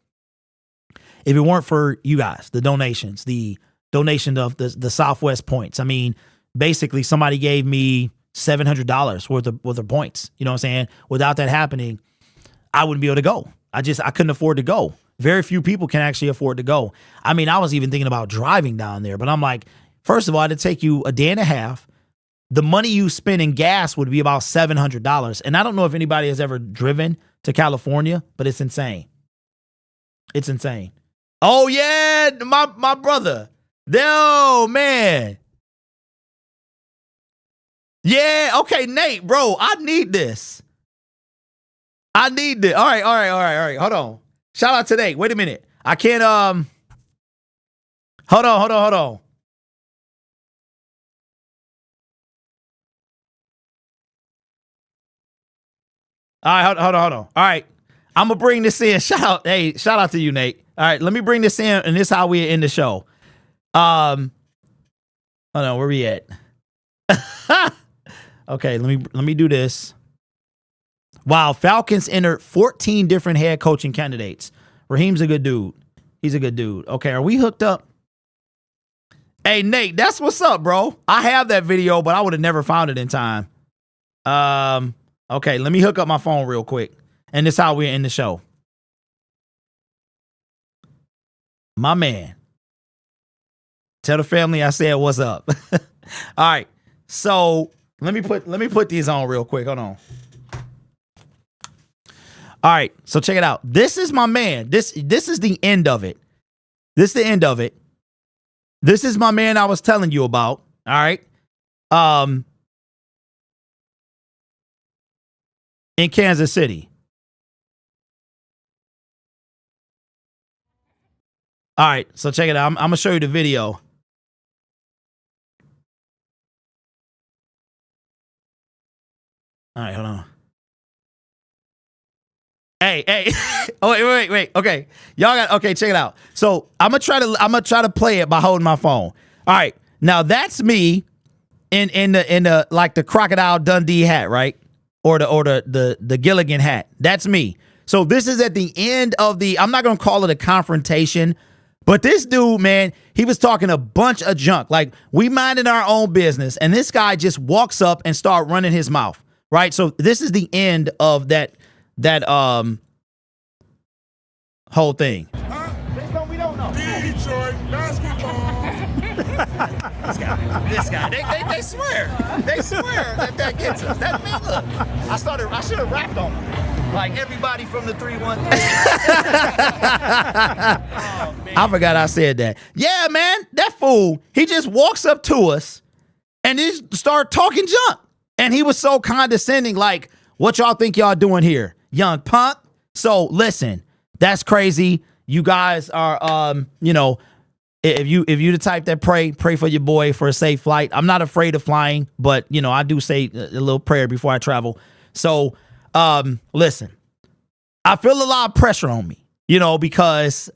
if it weren't for you guys, the donations, the donation of the Southwest points, I mean, basically somebody gave me $700 worth of points. You know what I'm saying? Without that happening, I wouldn't be able to go. I couldn't afford to go. Very few people can actually afford to go. I mean, I was even thinking about driving down there, but I'm like, first of all, it'd take you a day and a half. The money you spend in gas would be about $700. And I don't know if anybody has ever driven to California, but it's insane. It's insane. Oh yeah, my brother. Oh man. Yeah, okay, Nate, bro, I need this. All right. Hold on. Shout out to Nate. Wait a minute. I can't hold on. All right, hold on. All right. I'm gonna bring this in. Shout out to you, Nate. All right, let me bring this in, and this is how we end the show. Hold on, where we at? Okay, let me do this. Wow, Falcons entered 14 different head coaching candidates. Raheem's a good dude. He's a good dude. Okay, are we hooked up? Hey, Nate, that's what's up, bro. I have that video, but I would have never found it in time. Okay, let me hook up my phone real quick. And this is how we end the show. My man. Tell the family I said what's up. All right. So let me put these on real quick. Hold on. All right, so check it out. This is my man. This is the end of it. This is the end of it. This is my man I was telling you about. All right. In Kansas City. All right, so check it out. I'm gonna show you the video. All right, hold on. Hey. Oh, wait. Okay. Y'all got, okay, check it out. So I'm gonna try to play it by holding my phone. All right. Now that's me in the like the Crocodile Dundee hat, right? Or the Gilligan hat. That's me. So this is at the end of I'm not gonna call it a confrontation, but this dude, man, he was talking a bunch of junk. Like, we minded our own business, and this guy just walks up and start running his mouth, right? So this is the end of that whole thing. We don't know. Detroit basketball. This guy. They swear. They swear that gets us. That man, look. I should have rapped on him. Like everybody from the 3-1. I forgot I said that. Yeah, man, that fool, he just walks up to us and just start talking junk. And he was so condescending, like, what y'all think y'all doing here? Young punk. So listen, that's crazy. You guys are, if you the type that pray for your boy for a safe flight. I'm not afraid of flying, but I do say a little prayer before I travel. So, listen, I feel a lot of pressure on me, because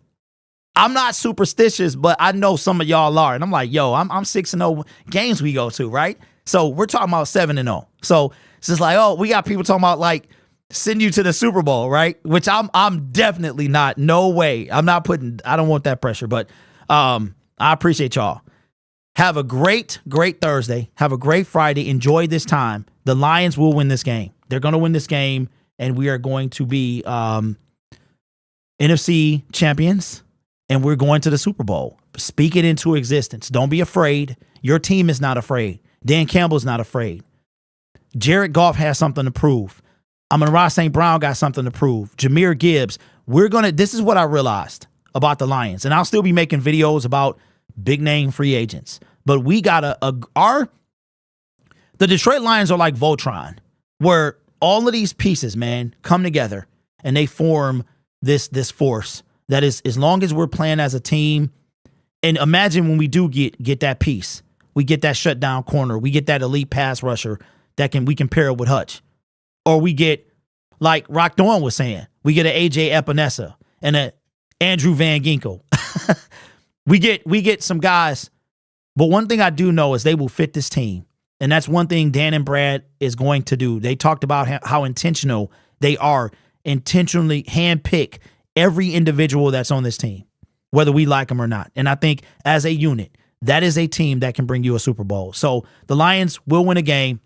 I'm not superstitious, but I know some of y'all are. And I'm like, yo, I'm 6-0 games we go to, right? So we're talking about 7-0. So it's just like, oh, we got people talking about like send you to the Super Bowl, right? Which I'm definitely not. No way. I don't want that pressure, but I appreciate y'all. Have a great Thursday. Have a great Friday. Enjoy this time. The Lions will win this game. They're going to win this game, and we are going to be NFC champions, and we're going to the Super Bowl. Speak it into existence. Don't be afraid. Your team is not afraid. Dan Campbell's not afraid. Jared Goff has something to prove. Amon-Ra St. Brown got something to prove. Jahmyr Gibbs. This is what I realized about the Lions, and I'll still be making videos about big name free agents. But we got the Detroit Lions are like Voltron, where all of these pieces, man, come together and they form this force that is, as long as we're playing as a team. And imagine when we do get that piece, we get that shutdown corner, we get that elite pass rusher we can pair it with Hutch, or we get Like Rock Dawn was saying, we get an AJ Epinesa and a Andrew Van Ginkel. we get some guys. But one thing I do know is they will fit this team. And that's one thing Dan and Brad is going to do. They talked about how intentional they are, intentionally handpick every individual that's on this team, whether we like them or not. And I think as a unit, that is a team that can bring you a Super Bowl. So the Lions will win a game.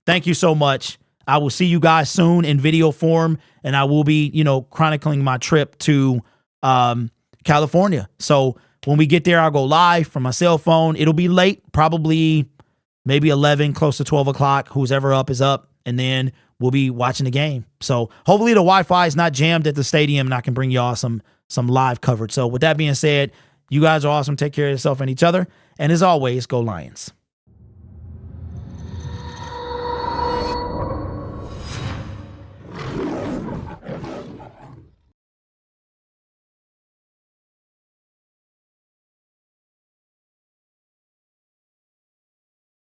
Thank you so much. I will see you guys soon in video form, and I will be, chronicling my trip to California. So when we get there, I'll go live from my cell phone. It'll be late, probably maybe 11, close to 12 o'clock. Who's ever up is up, and then we'll be watching the game. So hopefully the Wi-Fi is not jammed at the stadium, and I can bring y'all some live coverage. So with that being said, you guys are awesome. Take care of yourself and each other. And as always, go Lions.